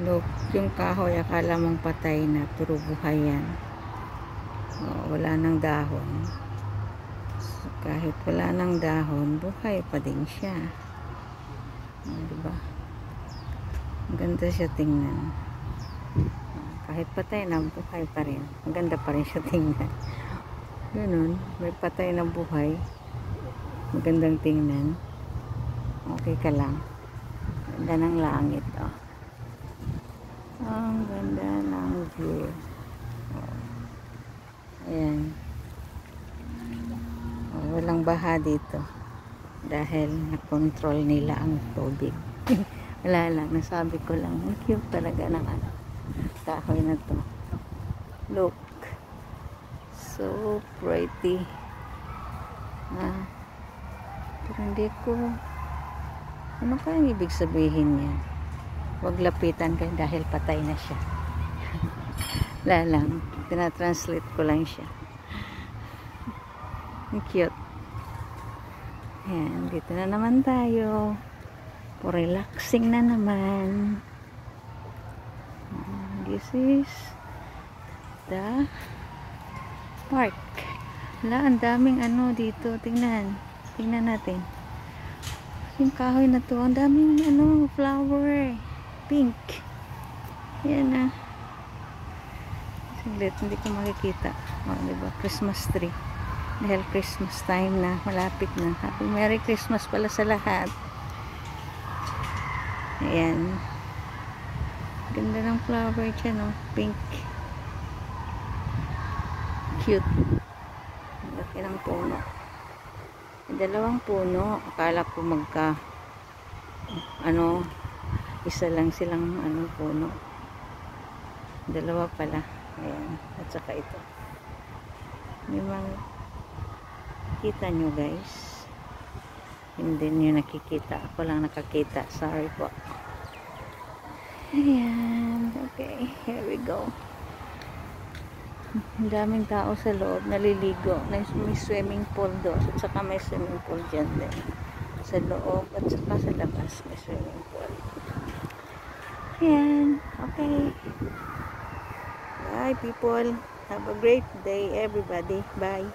Look, yung kahoy, akala mong patay na, pero buhay yan. Oh, wala nang dahon. So, kahit wala nang dahon, buhay pa din siya. Oh, diba? Maganda siya tingnan. Oh, kahit patay na, buhay pa rin. Maganda pa rin siya tingnan. Ganun, may patay na buhay. Magandang tingnan. Okay ka lang. Ganda ng langit, oh. Ang ganda ng view. Oh. Ayan. Oh, walang baha dito. Dahil na-control nila ang tubig. Wala lang, nasabi ko lang. Ang cute talaga ng kahoy na to. Look. So pretty. Pero hindi ko... Ano kayang ibig sabihin niya? Huwag lapitan kayo dahil patay na siya. Wala lang. Tinatranslate ko lang siya. Ang cute. Ayan, dito na naman tayo. Relaxing na naman. This is the park. Wala, ang daming ano dito. Tingnan. Tingnan natin. Yung kahoy na to, ang daming ano, flower. Pink. Yan na. Saglit, hindi ko makikita. O, diba? Christmas tree. Dahil Christmas time na, malapit na. Happy Merry Christmas pala sa lahat. Ayan. Ganda ng flower dyan, no? Pink. Cute. Laki ng puno. Dalawang puno. Akala ko isa lang silang puno. Dalawa pala. Ayan. At saka ito. May mga kita nyo guys. Hindi nyo nakikita. Ako lang nakakita. Sorry po. Ayan. Okay. Here we go. Ang daming tao sa loob. Naliligo. May swimming pool doon. At saka may swimming pool dyan din. Sa loob at saka sa labas may swimming pool. Ayan. Okay. Bye people. Have a great day everybody. Bye.